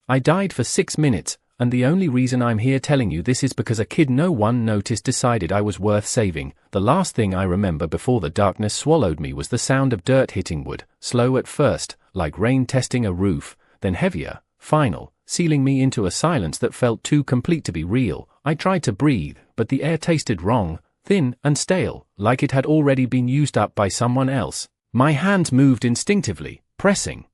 I died for 6 minutes, and the only reason I'm here telling you this is because a kid no one noticed decided I was worth saving. The last thing I remember before the darkness swallowed me was the sound of dirt hitting wood, slow at first, like rain testing a roof, then heavier, final, sealing me into a silence that felt too complete to be real. I tried to breathe, but the air tasted wrong, thin and stale, like it had already been used up by someone else. My hands moved instinctively, pressing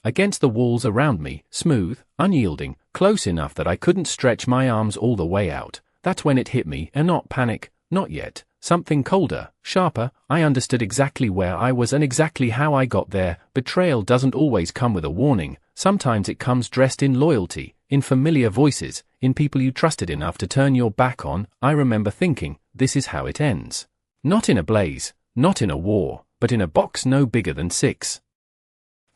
against the walls around me, smooth, unyielding, close enough that I couldn't stretch my arms all the way out. That's when it hit me, and not panic, not yet. Something colder, sharper. I understood exactly where I was and exactly how I got there. Betrayal doesn't always come with a warning. Sometimes it comes dressed in loyalty, in familiar voices, in people you trusted enough to turn your back on. I remember thinking, this is how it ends. Not in a blaze, not in a war, but in a box no bigger than 6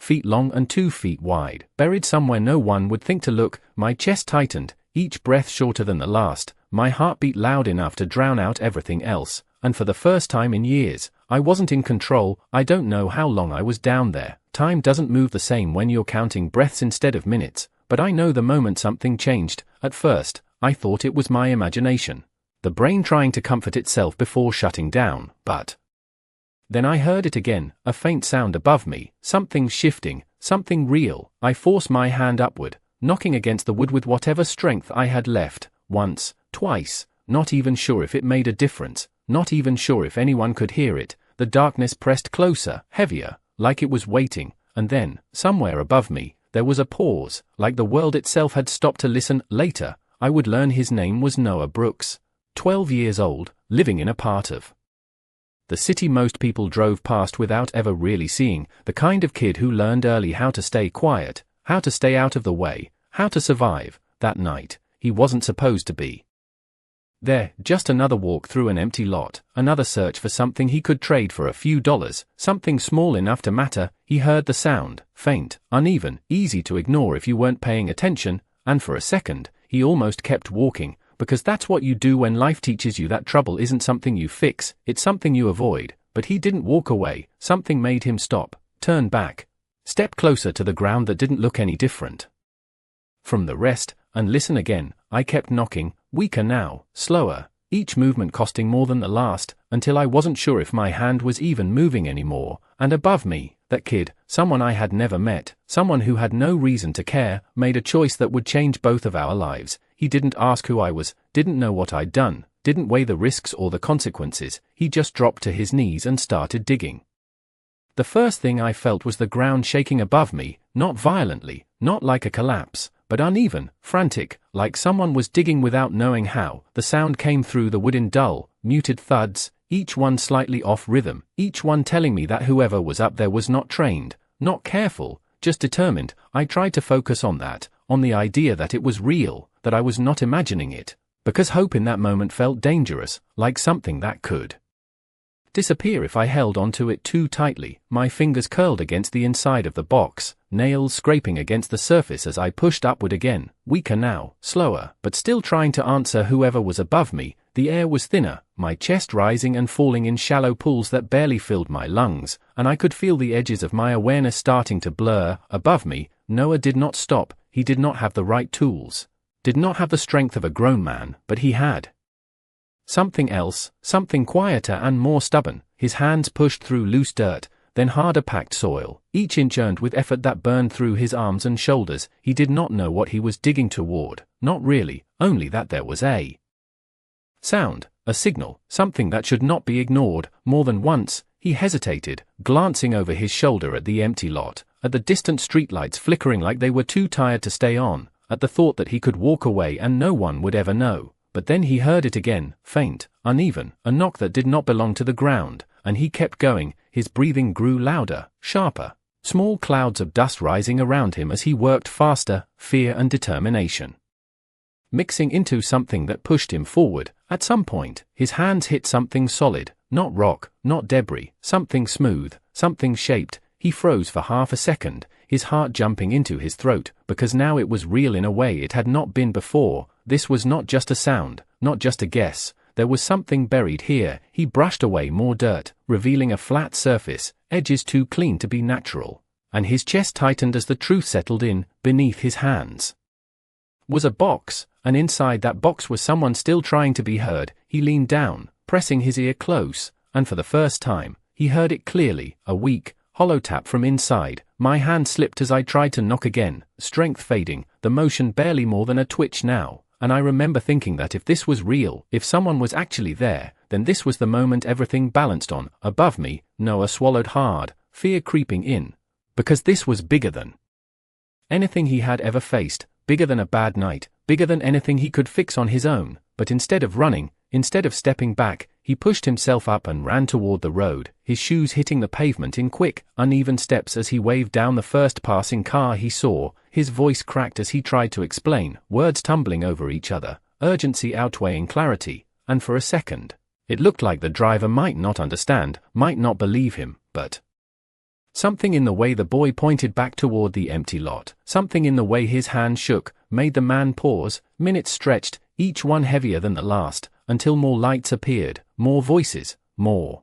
feet long and 2 feet wide, buried somewhere no one would think to look. My chest tightened, each breath shorter than the last, my heart beat loud enough to drown out everything else, and for the first time in years, I wasn't in control. I don't know how long I was down there. Time doesn't move the same when you're counting breaths instead of minutes, but I know the moment something changed. At first, I thought it was my imagination, the brain trying to comfort itself before shutting down, but then I heard it again, a faint sound above me, something shifting, something real. I forced my hand upward, knocking against the wood with whatever strength I had left, once, twice, not even sure if it made a difference, not even sure if anyone could hear it. The darkness pressed closer, heavier, like it was waiting, and then, somewhere above me, there was a pause, like the world itself had stopped to listen. Later, I would learn his name was Noah Brooks. 12 years old, living in a part of the city most people drove past without ever really seeing, the kind of kid who learned early how to stay quiet, how to stay out of the way, how to survive. That night, he wasn't supposed to be there. Just another walk through an empty lot, another search for something he could trade for a few dollars, something small enough to matter. He heard the sound, faint, uneven, easy to ignore if you weren't paying attention, and for a second, he almost kept walking. Because that's what you do when life teaches you that trouble isn't something you fix, it's something you avoid. But he didn't walk away. Something made him stop, turn back, step closer to the ground that didn't look any different from the rest, and listen again. I kept knocking, weaker now, slower, each movement costing more than the last, until I wasn't sure if my hand was even moving anymore. And above me, that kid, someone I had never met, someone who had no reason to care, made a choice that would change both of our lives. He didn't ask who I was, didn't know what I'd done, didn't weigh the risks or the consequences. He just dropped to his knees and started digging. The first thing I felt was the ground shaking above me, not violently, not like a collapse, but uneven, frantic, like someone was digging without knowing how. The sound came through the wood in dull, muted thuds, each one slightly off rhythm, each one telling me that whoever was up there was not trained, not careful, just determined. I tried to focus on that, on the idea that it was real, that I was not imagining it, because hope in that moment felt dangerous, like something that could disappear if I held onto it too tightly. My fingers curled against the inside of the box, nails scraping against the surface as I pushed upward again, weaker now, slower, but still trying to answer whoever was above me. The air was thinner, my chest rising and falling in shallow pools that barely filled my lungs, and I could feel the edges of my awareness starting to blur. Above me, Noah did not stop. He did not have the right tools, did not have the strength of a grown man, but he had something else, something quieter and more stubborn. His hands pushed through loose dirt, then harder packed soil, each inch earned with effort that burned through his arms and shoulders. He did not know what he was digging toward, not really, only that there was a sound, a signal, something that should not be ignored. More than once, he hesitated, glancing over his shoulder at the empty lot, at the distant streetlights flickering like they were too tired to stay on, at the thought that he could walk away and no one would ever know. But then he heard it again, faint, uneven, a knock that did not belong to the ground, and he kept going. His breathing grew louder, sharper, small clouds of dust rising around him as he worked faster, fear and determination mixing into something that pushed him forward. At some point, his hands hit something solid, not rock, not debris, something smooth, something shaped. He froze for half a second, his heart jumping into his throat, because now it was real in a way it had not been before. This was not just a sound, not just a guess. There was something buried here. He brushed away more dirt, revealing a flat surface, edges too clean to be natural. and his chest tightened as the truth settled in, beneath his hands was a box, and inside that box was someone still trying to be heard. He leaned down, pressing his ear close, and for the first time, he heard it clearly, a weak, hollow tap from inside. My hand slipped as I tried to knock again, strength fading, the motion barely more than a twitch now, and I remember thinking that if this was real, if someone was actually there, then this was the moment everything balanced on. Above me, Noah swallowed hard, fear creeping in, because this was bigger than anything he had ever faced, bigger than a bad night, bigger than anything he could fix on his own. But instead of running, instead of stepping back, he pushed himself up and ran toward the road, his shoes hitting the pavement in quick, uneven steps as he waved down the first passing car he saw. His voice cracked as he tried to explain, words tumbling over each other, urgency outweighing clarity, and for a second, it looked like the driver might not understand, might not believe him, but something in the way the boy pointed back toward the empty lot, something in the way his hand shook, made the man pause. Minutes stretched, each one heavier than the last, until more lights appeared, more voices, more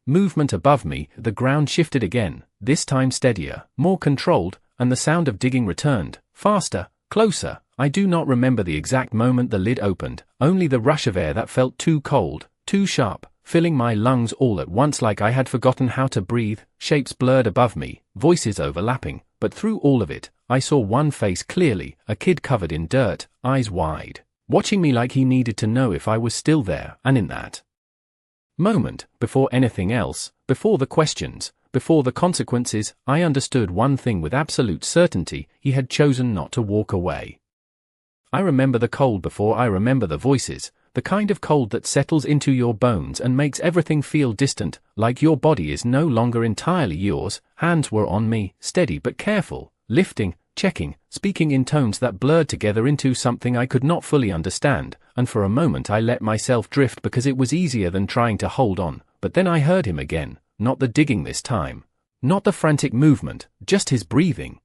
movement above me. The ground shifted again, this time steadier, more controlled, and the sound of digging returned, faster, closer. I do not remember the exact moment the lid opened, only the rush of air that felt too cold, too sharp, filling my lungs all at once like I had forgotten how to breathe. Shapes blurred above me, voices overlapping, but through all of it, I saw one face clearly, a kid covered in dirt, eyes wide, watching me like he needed to know if I was still there. And in that moment, before anything else, before the questions, before the consequences, I understood one thing with absolute certainty: he had chosen not to walk away. I remember the cold before I remember the voices, the kind of cold that settles into your bones and makes everything feel distant, like your body is no longer entirely yours. Hands were on me, steady but careful, lifting, checking, speaking in tones that blurred together into something I could not fully understand, and for a moment I let myself drift because it was easier than trying to hold on. But then I heard him again, not the digging this time, not the frantic movement, just his breathing.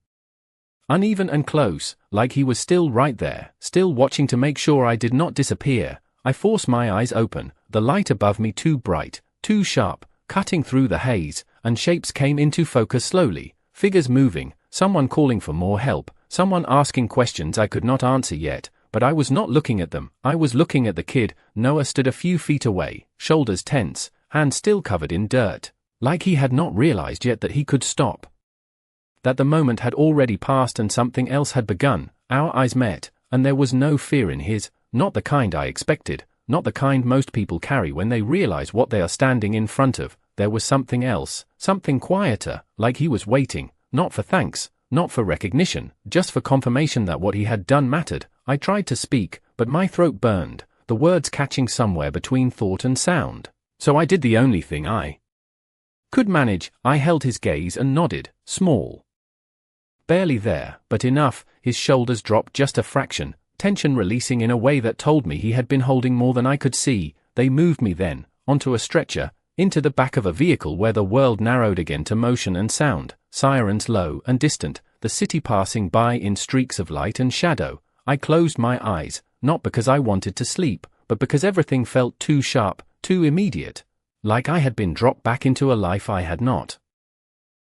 Uneven and close, like he was still right there, still watching to make sure I did not disappear. I forced my eyes open, the light above me too bright, too sharp, cutting through the haze, and shapes came into focus slowly, figures moving, someone calling for more help, someone asking questions I could not answer yet, but I was not looking at them, I was looking at the kid. Noah stood a few feet away, shoulders tense, hands still covered in dirt, like he had not realized yet that he could stop. That the moment had already passed and something else had begun. Our eyes met, and there was no fear in his, not the kind I expected, not the kind most people carry when they realize what they are standing in front of. There was something else, something quieter, like he was waiting, not for thanks, not for recognition, just for confirmation that what he had done mattered. I tried to speak, but my throat burned, the words catching somewhere between thought and sound. So I did the only thing I could manage. I held his gaze and nodded, small, barely there, but enough. His shoulders dropped just a fraction, tension releasing in a way that told me he had been holding more than I could see. They moved me then, onto a stretcher, into the back of a vehicle where the world narrowed again to motion and sound, sirens low and distant, the city passing by in streaks of light and shadow. I closed my eyes, not because I wanted to sleep, but because everything felt too sharp, too immediate, like I had been dropped back into a life I had not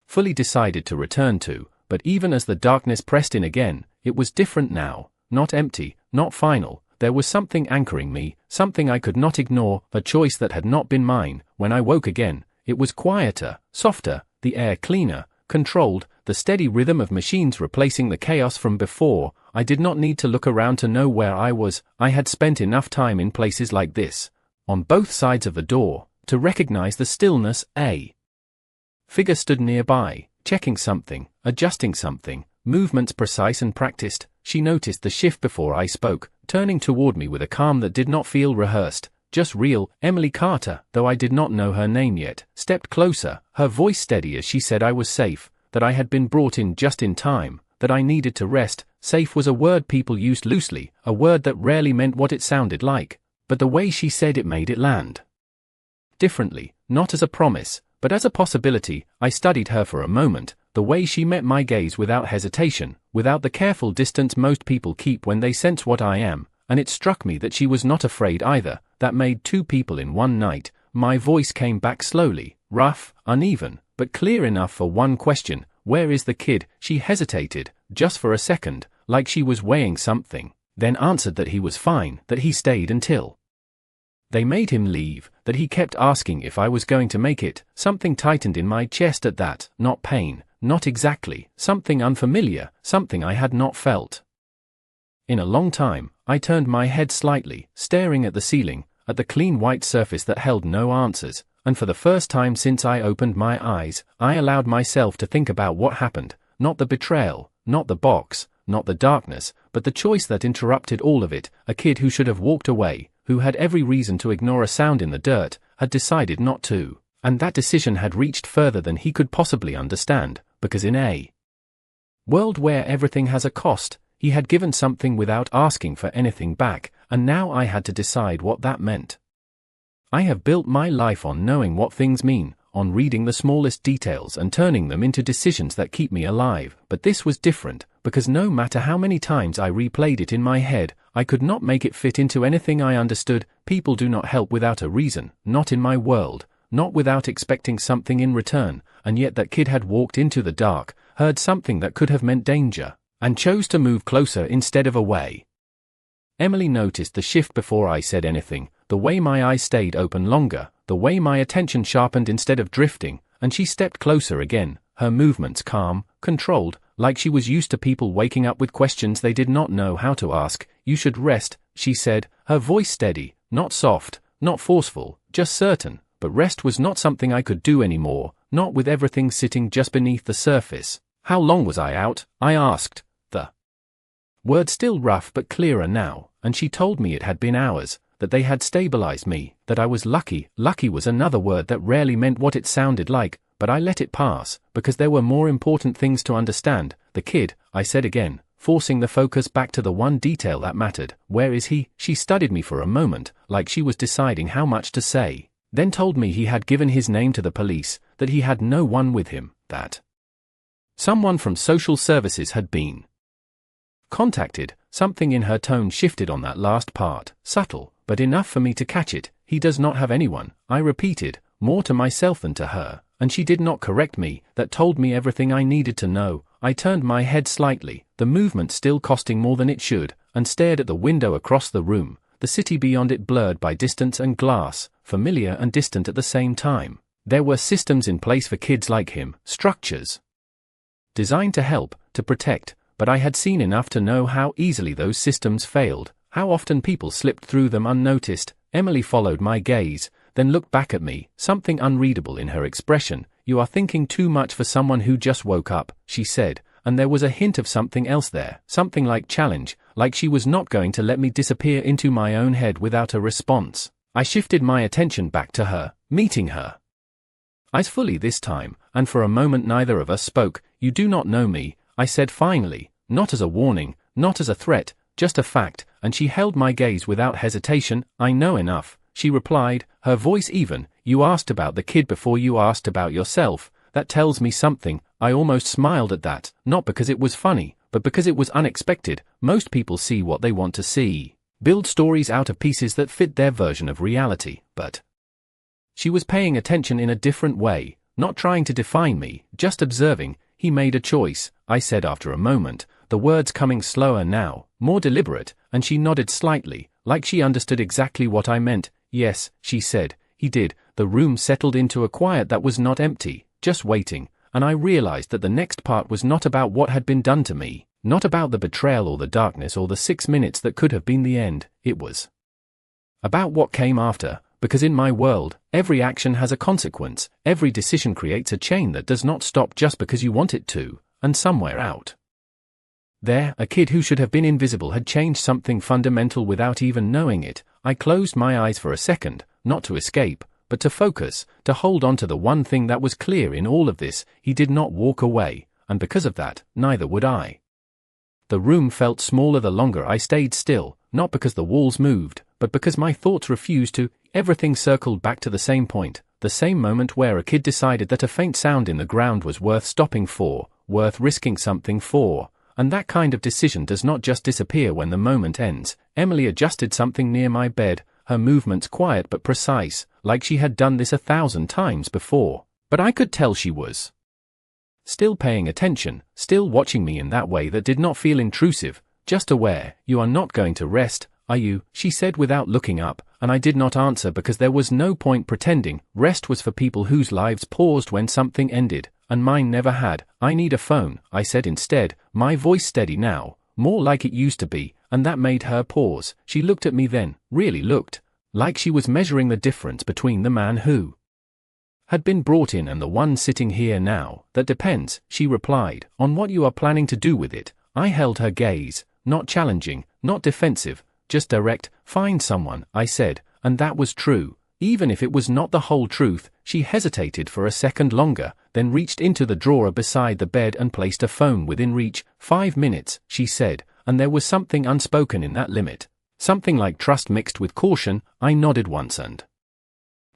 fully decided to return to. But even as the darkness pressed in again, it was different now, not empty, not final. There was something anchoring me, something I could not ignore, a choice that had not been mine. When I woke again, it was quieter, softer, the air cleaner, controlled, the steady rhythm of machines replacing the chaos from before. I did not need to look around to know where I was. I had spent enough time in places like this, on both sides of the door, to recognize the stillness. A figure stood nearby, checking something, adjusting something, movements precise and practiced. She noticed the shift before I spoke, turning toward me with a calm that did not feel rehearsed, just real. Emily Carter, though I did not know her name yet, stepped closer, her voice steady as she said I was safe, that I had been brought in just in time, that I needed to rest. Safe was a word people used loosely, a word that rarely meant what it sounded like, but the way she said it made it land differently, not as a promise, but as a possibility. I studied her for a moment, the way she met my gaze without hesitation, without the careful distance most people keep when they sense what I am, and it struck me that she was not afraid either. That made two people in one night. My voice came back slowly, rough, uneven, but clear enough for one question. "Where is the kid?" She hesitated, just for a second, like she was weighing something, then answered that he was fine, that he stayed until they made him leave, that he kept asking if I was going to make it. Something tightened in my chest at that, not pain, not exactly, something unfamiliar, something I had not felt in a long time. I turned my head slightly, staring at the ceiling, at the clean white surface that held no answers, and for the first time since I opened my eyes, I allowed myself to think about what happened, not the betrayal, not the box, not the darkness, but the choice that interrupted all of it. A kid who should have walked away, who had every reason to ignore a sound in the dirt, had decided not to, and that decision had reached further than he could possibly understand, because in a world where everything has a cost, he had given something without asking for anything back, and now I had to decide what that meant. I have built my life on knowing what things mean, on reading the smallest details and turning them into decisions that keep me alive, but this was different, because no matter how many times I replayed it in my head, I could not make it fit into anything I understood. People do not help without a reason, not in my world, not without expecting something in return, and yet that kid had walked into the dark, heard something that could have meant danger, and chose to move closer instead of away. Emily noticed the shift before I said anything, the way my eyes stayed open longer, the way my attention sharpened instead of drifting, and she stepped closer again, her movements calm, controlled, like she was used to people waking up with questions they did not know how to ask. "You should rest," she said, her voice steady, not soft, not forceful, just certain, but rest was not something I could do anymore, not with everything sitting just beneath the surface. "How long was I out?" I asked, the word still rough but clearer now, and she told me it had been hours, that they had stabilized me, that I was lucky. Lucky was another word that rarely meant what it sounded like, but I let it pass, because there were more important things to understand. "The kid," I said again, forcing the focus back to the one detail that mattered. "Where is he?" She studied me for a moment, like she was deciding how much to say, then told me he had given his name to the police, that he had no one with him, that someone from social services had been contacted. Something in her tone shifted on that last part, subtle, but enough for me to catch it. "He does not have anyone," I repeated, more to myself than to her, and she did not correct me. That told me everything I needed to know. I turned my head slightly, the movement still costing more than it should, and stared at the window across the room, the city beyond it blurred by distance and glass, familiar and distant at the same time. There were systems in place for kids like him, structures designed to help, to protect, but I had seen enough to know how easily those systems failed, how often people slipped through them unnoticed. Emily followed my gaze, then looked back at me, something unreadable in her expression. "You are thinking too much for someone who just woke up," she said, and there was a hint of something else there, something like challenge, like she was not going to let me disappear into my own head without a response. I shifted my attention back to her, meeting her eyes fully this time, and for a moment neither of us spoke. "You do not know me," I said finally, not as a warning, not as a threat, just a fact, and she held my gaze without hesitation. "I know enough," she replied, her voice even. "You asked about the kid before you asked about yourself. That tells me something." I almost smiled at that, not because it was funny, but because it was unexpected. Most people see what they want to see, build stories out of pieces that fit their version of reality, but she was paying attention in a different way, not trying to define me, just observing. "He made a choice," I said after a moment, the words coming slower now, more deliberate, and she nodded slightly, like she understood exactly what I meant. "Yes," she said, "he did." The room settled into a quiet that was not empty, just waiting, and I realized that the next part was not about what had been done to me, not about the betrayal or the darkness or the 6 minutes that could have been the end. It was about what came after, because in my world, every action has a consequence, every decision creates a chain that does not stop just because you want it to, and somewhere out there, a kid who should have been invisible had changed something fundamental without even knowing it. I closed my eyes for a second, not to escape, but to focus, to hold on to the one thing that was clear in all of this. He did not walk away, and because of that, neither would I. The room felt smaller the longer I stayed still, not because the walls moved, but because my thoughts refused to. Everything circled back to the same point, the same moment where a kid decided that a faint sound in the ground was worth stopping for, worth risking something for, and that kind of decision does not just disappear when the moment ends. Emily adjusted something near my bed, her movements quiet but precise, like she had done this 1,000 times before, but I could tell she was Still paying attention, still watching me in that way that did not feel intrusive, just aware. "You are not going to rest, are you?" she said without looking up, and I did not answer because there was no point pretending. Rest was for people whose lives paused when something ended, and mine never had. "I need a phone," I said instead, my voice steady now, more like it used to be, and that made her pause. She looked at me then, really looked, like she was measuring the difference between the man who had been brought in and the one sitting here now. "That depends," she replied, "on what you are planning to do with it." I held her gaze, not challenging, not defensive, just direct. "Find someone," I said, and that was true, even if it was not the whole truth. She hesitated for a second longer, then reached into the drawer beside the bed and placed a phone within reach. "5 minutes," she said, and there was something unspoken in that limit. Something like trust mixed with caution. I nodded once and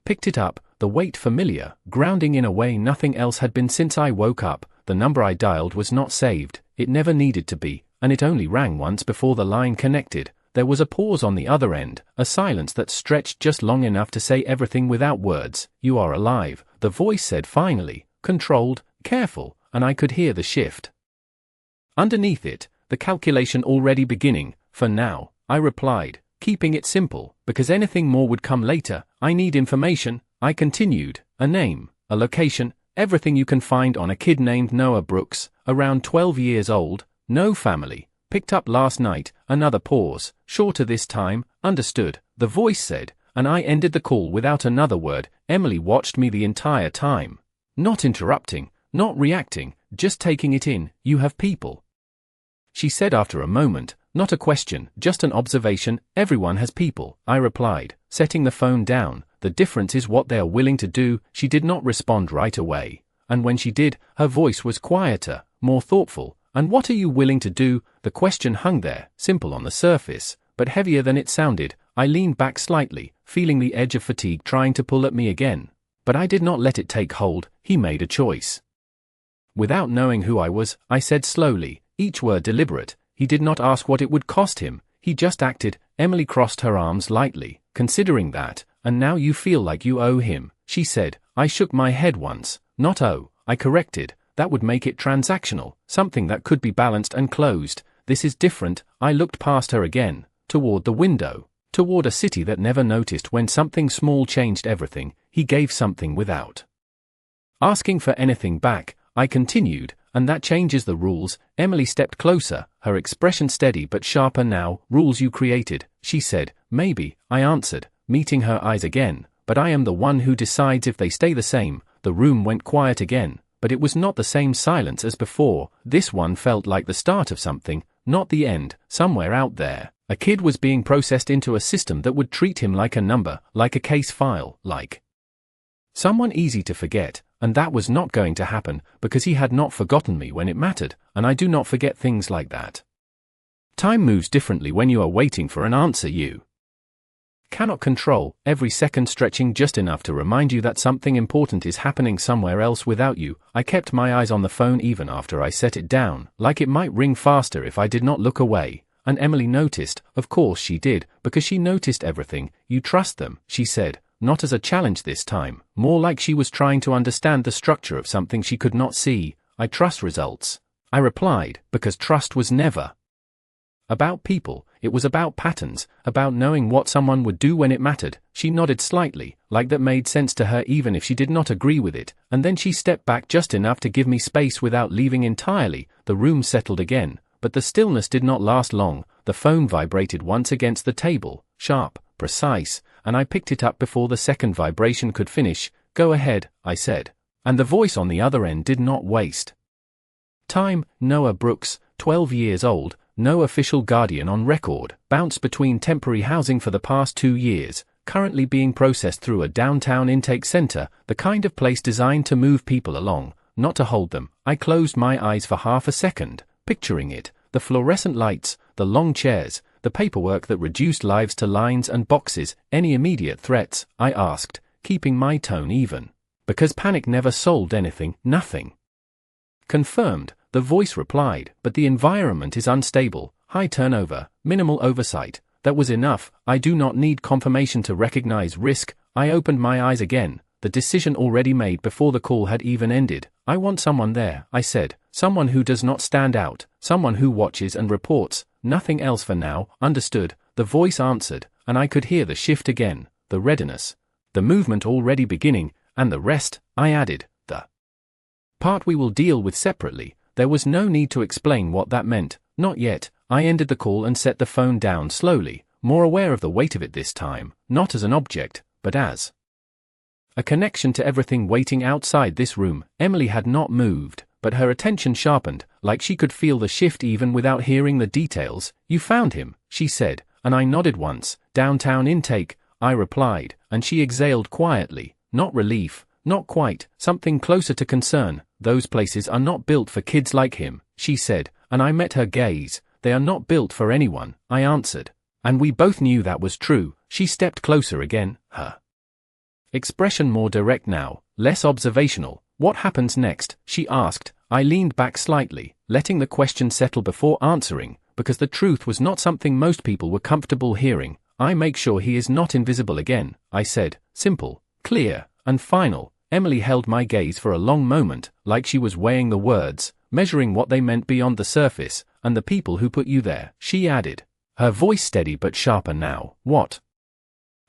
picked it up, the weight familiar, grounding in a way nothing else had been since I woke up. The number I dialed was not saved, it never needed to be, and it only rang once before the line connected. There was a pause on the other end, a silence that stretched just long enough to say everything without words. "You are alive," the voice said finally, controlled, careful, and I could hear the shift underneath it, the calculation already beginning. "For now," I replied, keeping it simple, because anything more would come later. "I need information," I continued, "a name, a location, everything you can find on a kid named Noah Brooks, around 12 years old, no family, picked up last night." Another pause, shorter this time. "Understood," the voice said, and I ended the call without another word. Emily watched me the entire time, not interrupting, not reacting, just taking it in. "You have people," she said after a moment, not a question, just an observation. "Everyone has people," I replied, setting the phone down. "The difference is what they are willing to do." She did not respond right away, and when she did, her voice was quieter, more thoughtful. "And what are you willing to do?" The question hung there, simple on the surface, but heavier than it sounded. I leaned back slightly, feeling the edge of fatigue trying to pull at me again, but I did not let it take hold. "He made a choice." Without knowing who I was, I said slowly, each word deliberate. "He did not ask what it would cost him, he just acted." Emily crossed her arms lightly, considering that. "And now you feel like you owe him," she said. I shook my head once. "Not owe," I corrected. "That would make it transactional, something that could be balanced and closed. This is different." I looked past her again, toward the window, toward a city that never noticed when something small changed everything. "He gave something without asking for anything back," I continued, "and that changes the rules." Emily stepped closer, her expression steady but sharper now. "Rules you created," she said. "Maybe," I answered, meeting her eyes again, "but I am the one who decides if they stay the same." The room went quiet again, but it was not the same silence as before. This one felt like the start of something, not the end. Somewhere out there, a kid was being processed into a system that would treat him like a number, like a case file, like someone easy to forget. And that was not going to happen, because he had not forgotten me when it mattered, and I do not forget things like that. Time moves differently when you are waiting for an answer you cannot control, every second stretching just enough to remind you that something important is happening somewhere else without you. I kept my eyes on the phone even after I set it down, like it might ring faster if I did not look away. And Emily noticed. Of course she did, because she noticed everything. "You trust them," she said, not as a challenge this time, more like she was trying to understand the structure of something she could not see. "I trust results," I replied, because trust was never about people. It was about patterns, about knowing what someone would do when it mattered. She nodded slightly, like that made sense to her even if she did not agree with it, and then she stepped back just enough to give me space without leaving entirely. The room settled again, but the stillness did not last long. The phone vibrated once against the table, sharp, precise, and I picked it up before the second vibration could finish. "Go ahead," I said, and the voice on the other end did not waste time. "Noah Brooks, 12 years old, no official guardian on record, bounced between temporary housing for the past 2 years, currently being processed through a downtown intake center, the kind of place designed to move people along, not to hold them." I closed my eyes for half a second, picturing it, the fluorescent lights, the long chairs, the paperwork that reduced lives to lines and boxes. "Any immediate threats?" I asked, keeping my tone even, because panic never solved anything. "Nothing." "Confirmed," the voice replied, "but the environment is unstable, high turnover, minimal oversight." That was enough. I do not need confirmation to recognize risk. I opened my eyes again, the decision already made before the call had even ended. I want someone there, I said. Someone who does not stand out, someone who watches and reports, nothing else for now. Understood, the voice answered, and I could hear the shift again, the readiness, the movement already beginning, and the rest, I added, the part we will deal with separately. There was no need to explain what that meant, not yet. I ended the call and set the phone down slowly, more aware of the weight of it this time, not as an object, but as a connection to everything waiting outside this room. Emily had not moved, but her attention sharpened, like she could feel the shift even without hearing the details. You found him, she said, and I nodded once. Downtown Intake, I replied, and she exhaled quietly, not relief, not quite, something closer to concern. Those places are not built for kids like him, she said, and I met her gaze. They are not built for anyone, I answered. And we both knew that was true. She stepped closer again, her expression more direct now, less observational. What happens next? She asked. I leaned back slightly, letting the question settle before answering, because the truth was not something most people were comfortable hearing. I make sure he is not invisible again, I said, simple, clear, and final. Emily held my gaze for a long moment, like she was weighing the words, measuring what they meant beyond the surface, and the people who put you there. She added, her voice steady but sharper now. What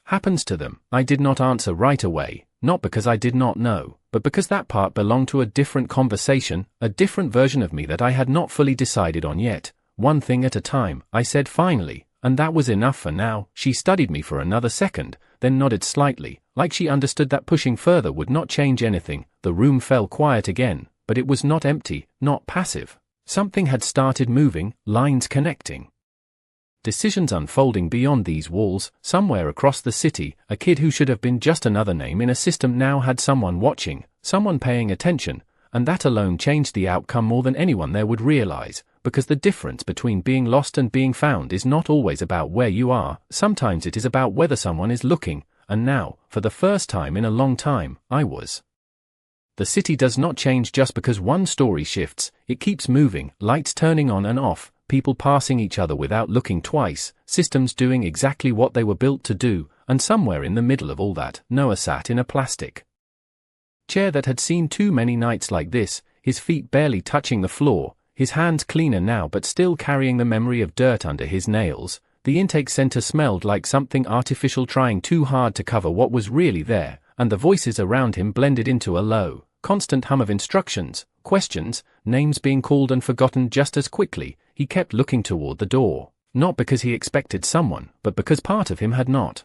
happens to them? I did not answer right away, not because I did not know, but because that part belonged to a different conversation, a different version of me that I had not fully decided on yet. One thing at a time, I said finally, and that was enough for now. She studied me for another second, then nodded slightly, like she understood that pushing further would not change anything. The room fell quiet again, but it was not empty, not passive. Something had started moving, lines connecting. Decisions unfolding beyond these walls. Somewhere across the city, a kid who should have been just another name in a system now had someone watching, someone paying attention, and that alone changed the outcome more than anyone there would realize, because the difference between being lost and being found is not always about where you are. Sometimes it is about whether someone is looking, and now, for the first time in a long time, I was. The city does not change just because one story shifts. It keeps moving, lights turning on and off, people passing each other without looking twice, systems doing exactly what they were built to do, and somewhere in the middle of all that, Noah sat in a plastic chair that had seen too many nights like this, his feet barely touching the floor, his hands cleaner now but still carrying the memory of dirt under his nails. The intake center smelled like something artificial trying too hard to cover what was really there, and the voices around him blended into a low, constant hum of instructions, questions, names being called and forgotten just as quickly. He kept looking toward the door, not because he expected someone, but because part of him had not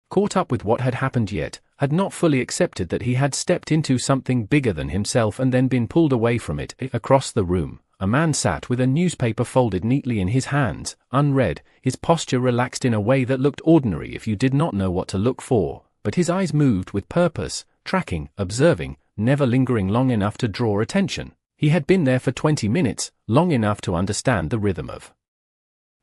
caught up with what had happened yet, had not fully accepted that he had stepped into something bigger than himself and then been pulled away from it. Across the room, a man sat with a newspaper folded neatly in his hands, unread, his posture relaxed in a way that looked ordinary if you did not know what to look for, but his eyes moved with purpose, tracking, observing, never lingering long enough to draw attention. He had been there for 20 minutes, long enough to understand the rhythm of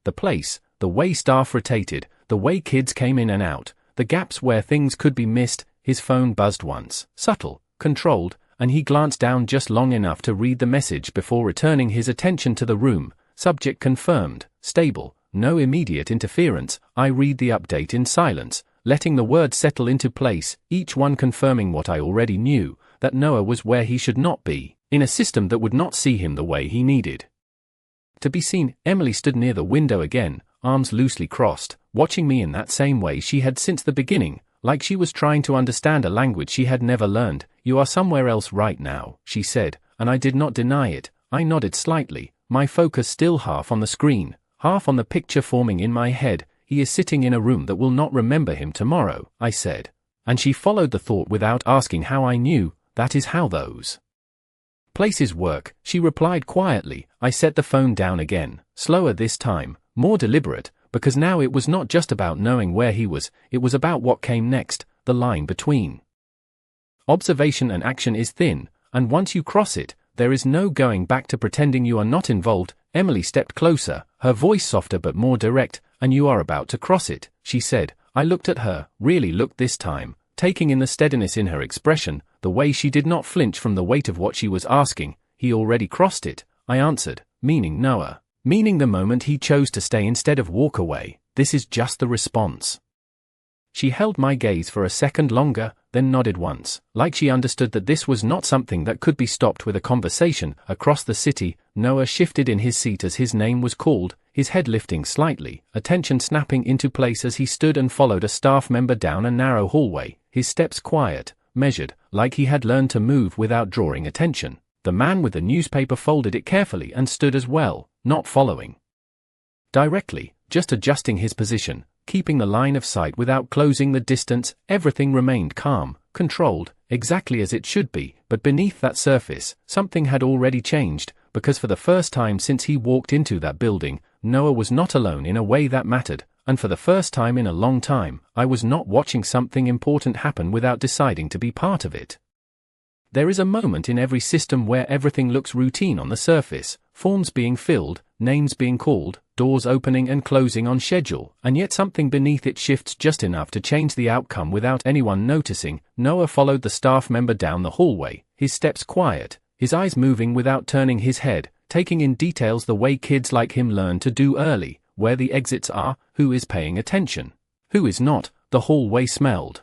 the place, the way staff rotated, the way kids came in and out, the gaps where things could be missed. His phone buzzed once, subtle, controlled, and he glanced down just long enough to read the message before returning his attention to the room. Subject confirmed, stable, no immediate interference. I read the update in silence, letting the words settle into place, each one confirming what I already knew, that Noah was where he should not be, in a system that would not see him the way he needed to be seen. Emily stood near the window again, arms loosely crossed, watching me in that same way she had since the beginning, like she was trying to understand a language she had never learned. You are somewhere else right now, she said, and I did not deny it. I nodded slightly, my focus still half on the screen, half on the picture forming in my head. He is sitting in a room that will not remember him tomorrow, I said. And she followed the thought without asking how I knew. That is how those places work, she replied quietly. I set the phone down again, slower this time, more deliberate, because now it was not just about knowing where he was, it was about what came next. The line between observation and action is thin, and once you cross it, there is no going back to pretending you are not involved. Emily stepped closer, her voice softer but more direct. And you are about to cross it, she said. I looked at her, really looked this time, taking in the steadiness in her expression, the way she did not flinch from the weight of what she was asking. He already crossed it, I answered, meaning Noah, meaning the moment he chose to stay instead of walk away. This is just the response. She held my gaze for a second longer, then nodded once, like she understood that this was not something that could be stopped with a conversation. Across the city, Noah shifted in his seat as his name was called, his head lifting slightly, attention snapping into place as he stood and followed a staff member down a narrow hallway, his steps quiet, measured, like he had learned to move without drawing attention. The man with the newspaper folded it carefully and stood as well, not following directly, just adjusting his position, keeping the line of sight without closing the distance. Everything remained calm, controlled, exactly as it should be, but beneath that surface, something had already changed, because for the first time since he walked into that building, Noah was not alone in a way that mattered, and for the first time in a long time, I was not watching something important happen without deciding to be part of it. There is a moment in every system where everything looks routine on the surface, forms being filled, names being called, doors opening and closing on schedule, and yet something beneath it shifts just enough to change the outcome without anyone noticing. Noah followed the staff member down the hallway, his steps quiet, his eyes moving without turning his head, taking in details the way kids like him learn to do early, where the exits are, who is paying attention, who is not. The hallway smelled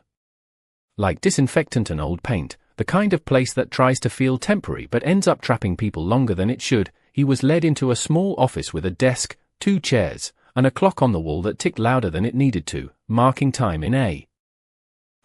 like disinfectant and old paint, the kind of place that tries to feel temporary but ends up trapping people longer than it should. He was led into a small office with a desk, 2 chairs, and a clock on the wall that ticked louder than it needed to, marking time in a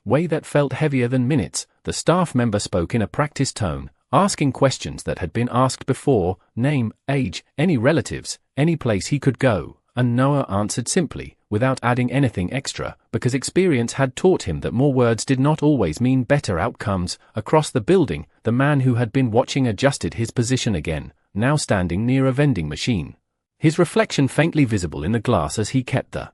way that felt heavier than minutes. The staff member spoke in a practiced tone, asking questions that had been asked before: name, age, any relatives, any place he could go, and Noah answered simply, without adding anything extra, because experience had taught him that more words did not always mean better outcomes. Across the building, the man who had been watching adjusted his position again, now standing near a vending machine, his reflection faintly visible in the glass as he kept the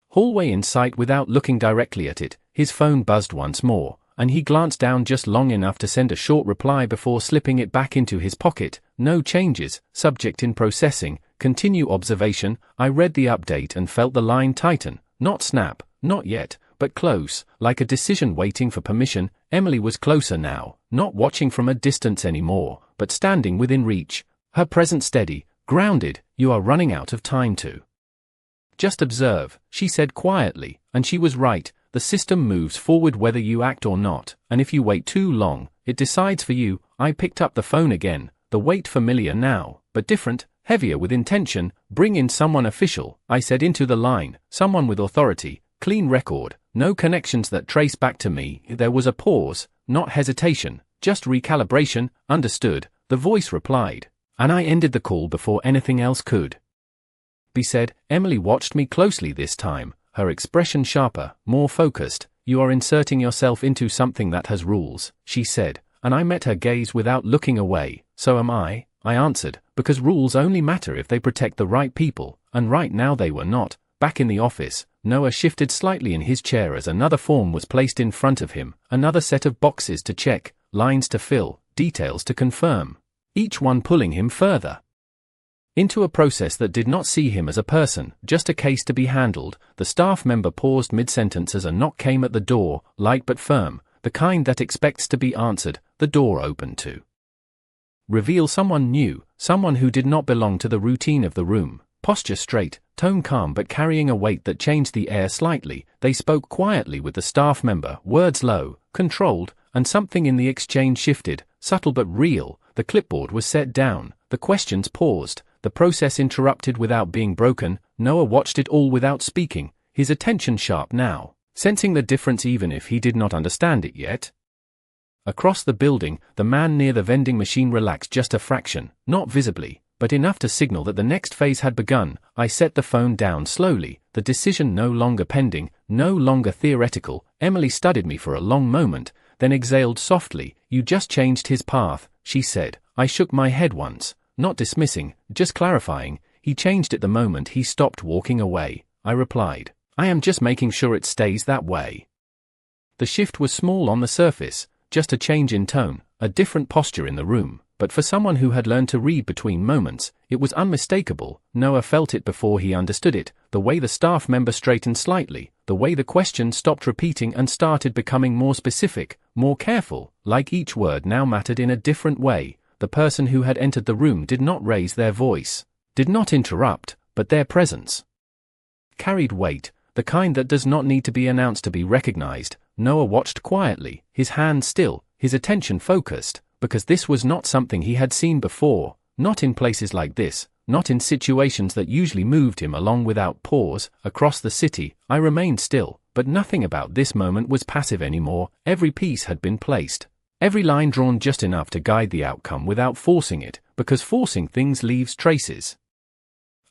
hallway in sight without looking directly at it. His phone buzzed once more, and he glanced down just long enough to send a short reply before slipping it back into his pocket. No changes, subject in processing, continue observation. I read the update and felt the line tighten, not snap, not yet, but close, like a decision waiting for permission. Emily was closer now, not watching from a distance anymore, but standing within reach, her presence steady, grounded. You are running out of time to just observe, she said quietly, and she was right. The system moves forward whether you act or not, and if you wait too long, it decides for you. I picked up the phone again, the weight familiar now, but different, heavier with intention. Bring in someone official, I said into the line, someone with authority, clean record, no connections that trace back to me. There was a pause, not hesitation, just recalibration. Understood, the voice replied, and I ended the call before anything else could be said. Emily watched me closely this time, her expression sharper, more focused. You are inserting yourself into something that has rules, she said, and I met her gaze without looking away. So am I answered, because rules only matter if they protect the right people, and right now they were not. Back in the office, Noah shifted slightly in his chair as another form was placed in front of him, another set of boxes to check, lines to fill, details to confirm, each one pulling him further into a process that did not see him as a person, just a case to be handled. The staff member paused mid-sentence as a knock came at the door, light but firm, the kind that expects to be answered. The door opened to reveal someone new, someone who did not belong to the routine of the room. Posture straight, tone calm but carrying a weight that changed the air slightly. They spoke quietly with the staff member, words low, controlled, and something in the exchange shifted, subtle but real. The clipboard was set down, the questions paused, the process interrupted without being broken. Noah watched it all without speaking, his attention sharp now, sensing the difference even if he did not understand it yet. Across the building, the man near the vending machine relaxed just a fraction, not visibly, but enough to signal that the next phase had begun. I set the phone down slowly, the decision no longer pending, no longer theoretical. Emily studied me for a long moment, then exhaled softly. You just changed his path, she said. I shook my head once, not dismissing, just clarifying. He changed it the moment he stopped walking away, I replied. I am just making sure it stays that way. The shift was small on the surface, just a change in tone, a different posture in the room, but for someone who had learned to read between moments, it was unmistakable. Noah felt it before he understood it, the way the staff member straightened slightly, the way the question stopped repeating and started becoming more specific, more careful, like each word now mattered in a different way. The person who had entered the room did not raise their voice, did not interrupt, but their presence carried weight, the kind that does not need to be announced to be recognized. Noah watched quietly, his hands still, his attention focused, because this was not something he had seen before, not in places like this, not in situations that usually moved him along without pause. Across the city, I remained still, but nothing about this moment was passive anymore. Every piece had been placed. Every line drawn just enough to guide the outcome without forcing it, because forcing things leaves traces.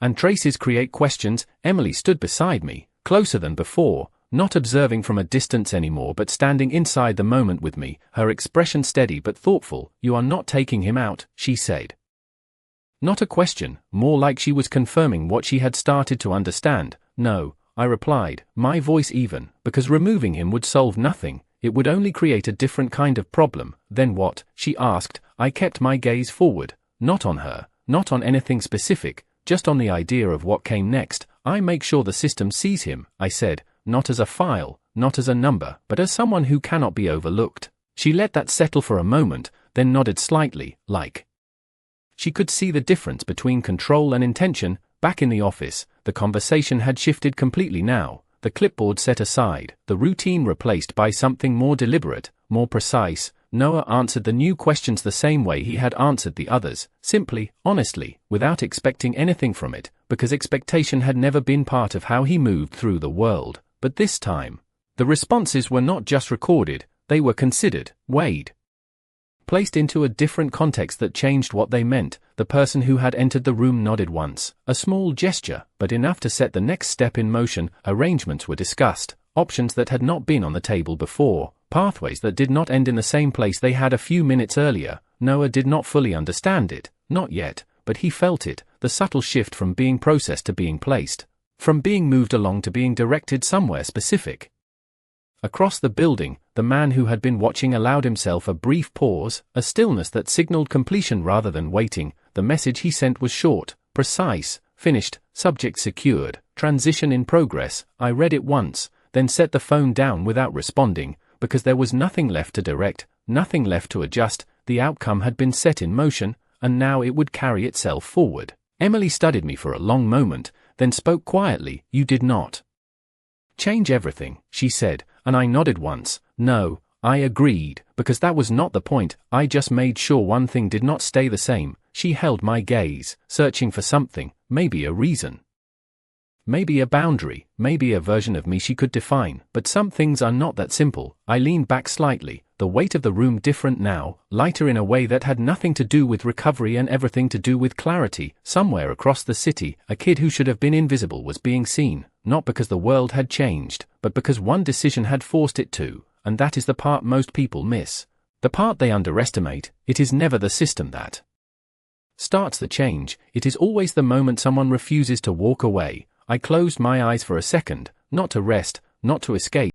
And traces create questions. Emily stood beside me, closer than before, not observing from a distance anymore but standing inside the moment with me, her expression steady but thoughtful. "You are not taking him out," she said. Not a question, more like she was confirming what she had started to understand. "No," I replied, my voice even, "because removing him would solve nothing, it would only create a different kind of problem." "Then what?" she asked. I kept my gaze forward, not on her, not on anything specific, just on the idea of what came next. "I make sure the system sees him," I said, "not as a file, not as a number, but as someone who cannot be overlooked." She let that settle for a moment, then nodded slightly, like she could see the difference between control and intention. Back in the office, the conversation had shifted completely now, the clipboard set aside, the routine replaced by something more deliberate, more precise. Noah answered the new questions the same way he had answered the others, simply, honestly, without expecting anything from it, because expectation had never been part of how he moved through the world. But this time, the responses were not just recorded, they were considered, weighed, placed into a different context that changed what they meant. The person who had entered the room nodded once, a small gesture, but enough to set the next step in motion. Arrangements were discussed, options that had not been on the table before, pathways that did not end in the same place they had a few minutes earlier. Noah did not fully understand it, not yet, but he felt it, the subtle shift from being processed to being placed, from being moved along to being directed somewhere specific. Across the building, the man who had been watching allowed himself a brief pause, a stillness that signaled completion rather than waiting. The message he sent was short, precise, finished, subject secured, transition in progress. I read it once, then set the phone down without responding, because there was nothing left to direct, nothing left to adjust. The outcome had been set in motion, and now it would carry itself forward. Emily studied me for a long moment, then spoke quietly. "You did not change everything," she said, and I nodded once. "No," I agreed, because that was not the point. "I just made sure one thing did not stay the same." She held my gaze, searching for something, maybe a reason, maybe a boundary, maybe a version of me she could define. But some things are not that simple. I leaned back slightly, the weight of the room different now, lighter in a way that had nothing to do with recovery and everything to do with clarity. Somewhere across the city, a kid who should have been invisible was being seen, not because the world had changed, but because one decision had forced it to, and that is the part most people miss. The part they underestimate. It is never the system that starts the change, it is always the moment someone refuses to walk away. I closed my eyes for a second, not to rest, not to escape,